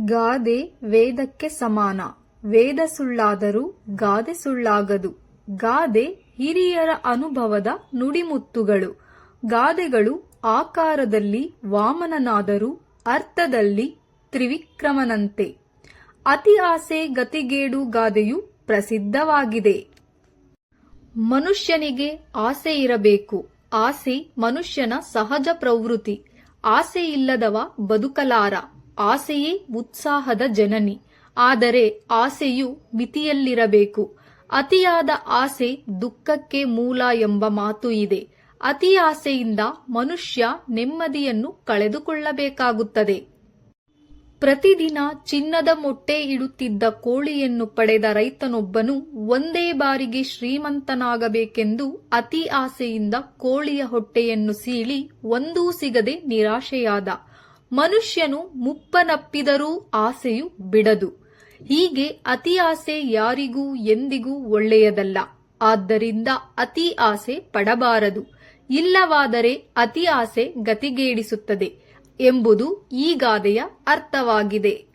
ಗಾದೆ ವೇದಕ್ಕೆ ಸಮಾನ. ವೇದ ಸುಳ್ಳಾದರೂ ಗಾದೆ ಸುಳ್ಳಾಗದು. ಗಾದೆ ಹಿರಿಯರ ಅನುಭವದ ನುಡಿಮುತ್ತುಗಳು. ಗಾದೆಗಳು ಆಕಾರದಲ್ಲಿ ವಾಮನನಾದರೂ ಅರ್ಥದಲ್ಲಿ ತ್ರಿವಿಕ್ರಮನಂತೆ. ಅತಿ ಆಸೆ ಗತಿಗೇಡು ಗಾದೆಯು ಪ್ರಸಿದ್ಧವಾಗಿದೆ. ಮನುಷ್ಯನಿಗೆ ಆಸೆ ಇರಬೇಕು. ಆಸೆ ಮನುಷ್ಯನ ಸಹಜ ಪ್ರವೃತ್ತಿ. ಆಸೆಯಿಲ್ಲದವ ಬದುಕಲಾರ. ಆಸೆಯೇ ಉತ್ಸಾಹದ ಜನನಿ. ಆದರೆ ಆಸೆಯು ಮಿತಿಯಲ್ಲಿರಬೇಕು. ಅತಿಯಾದ ಆಸೆ ದುಃಖಕ್ಕೆ ಮೂಲ ಎಂಬ ಮಾತು ಇದೆ. ಅತಿ ಆಸೆಯಿಂದ ಮನುಷ್ಯ ನೆಮ್ಮದಿಯನ್ನು ಕಳೆದುಕೊಳ್ಳಬೇಕಾಗುತ್ತದೆ. ಪ್ರತಿದಿನ ಚಿನ್ನದ ಮೊಟ್ಟೆ ಇಡುತ್ತಿದ್ದ ಕೋಳಿಯನ್ನು ಪಡೆದ ರೈತನೊಬ್ಬನು ಒಂದೇ ಬಾರಿಗೆ ಶ್ರೀಮಂತನಾಗಬೇಕೆಂದು ಅತಿ ಆಸೆಯಿಂದ ಕೋಳಿಯ ಹೊಟ್ಟೆಯನ್ನು ಸೀಳಿ ಒಂದೂ ಸಿಗದೆ ನಿರಾಶೆಯಾದ. ಮನುಷ್ಯನು ಮುಪ್ಪನಪ್ಪಿದರೂ ಆಸೆಯು ಬಿಡದು. ಹೀಗೆ ಅತಿ ಆಸೆ ಯಾರಿಗೂ ಎಂದಿಗೂ ಒಳ್ಳೆಯದಲ್ಲ. ಆದ್ದರಿಂದ ಅತಿ ಆಸೆ ಪಡಬಾರದು. ಇಲ್ಲವಾದರೆ ಅತಿ ಆಸೆ ಗತಿಗೇಡಿಸುತ್ತದೆ ಎಂಬುದು ಈ ಗಾದೆಯ ಅರ್ಥವಾಗಿದೆ.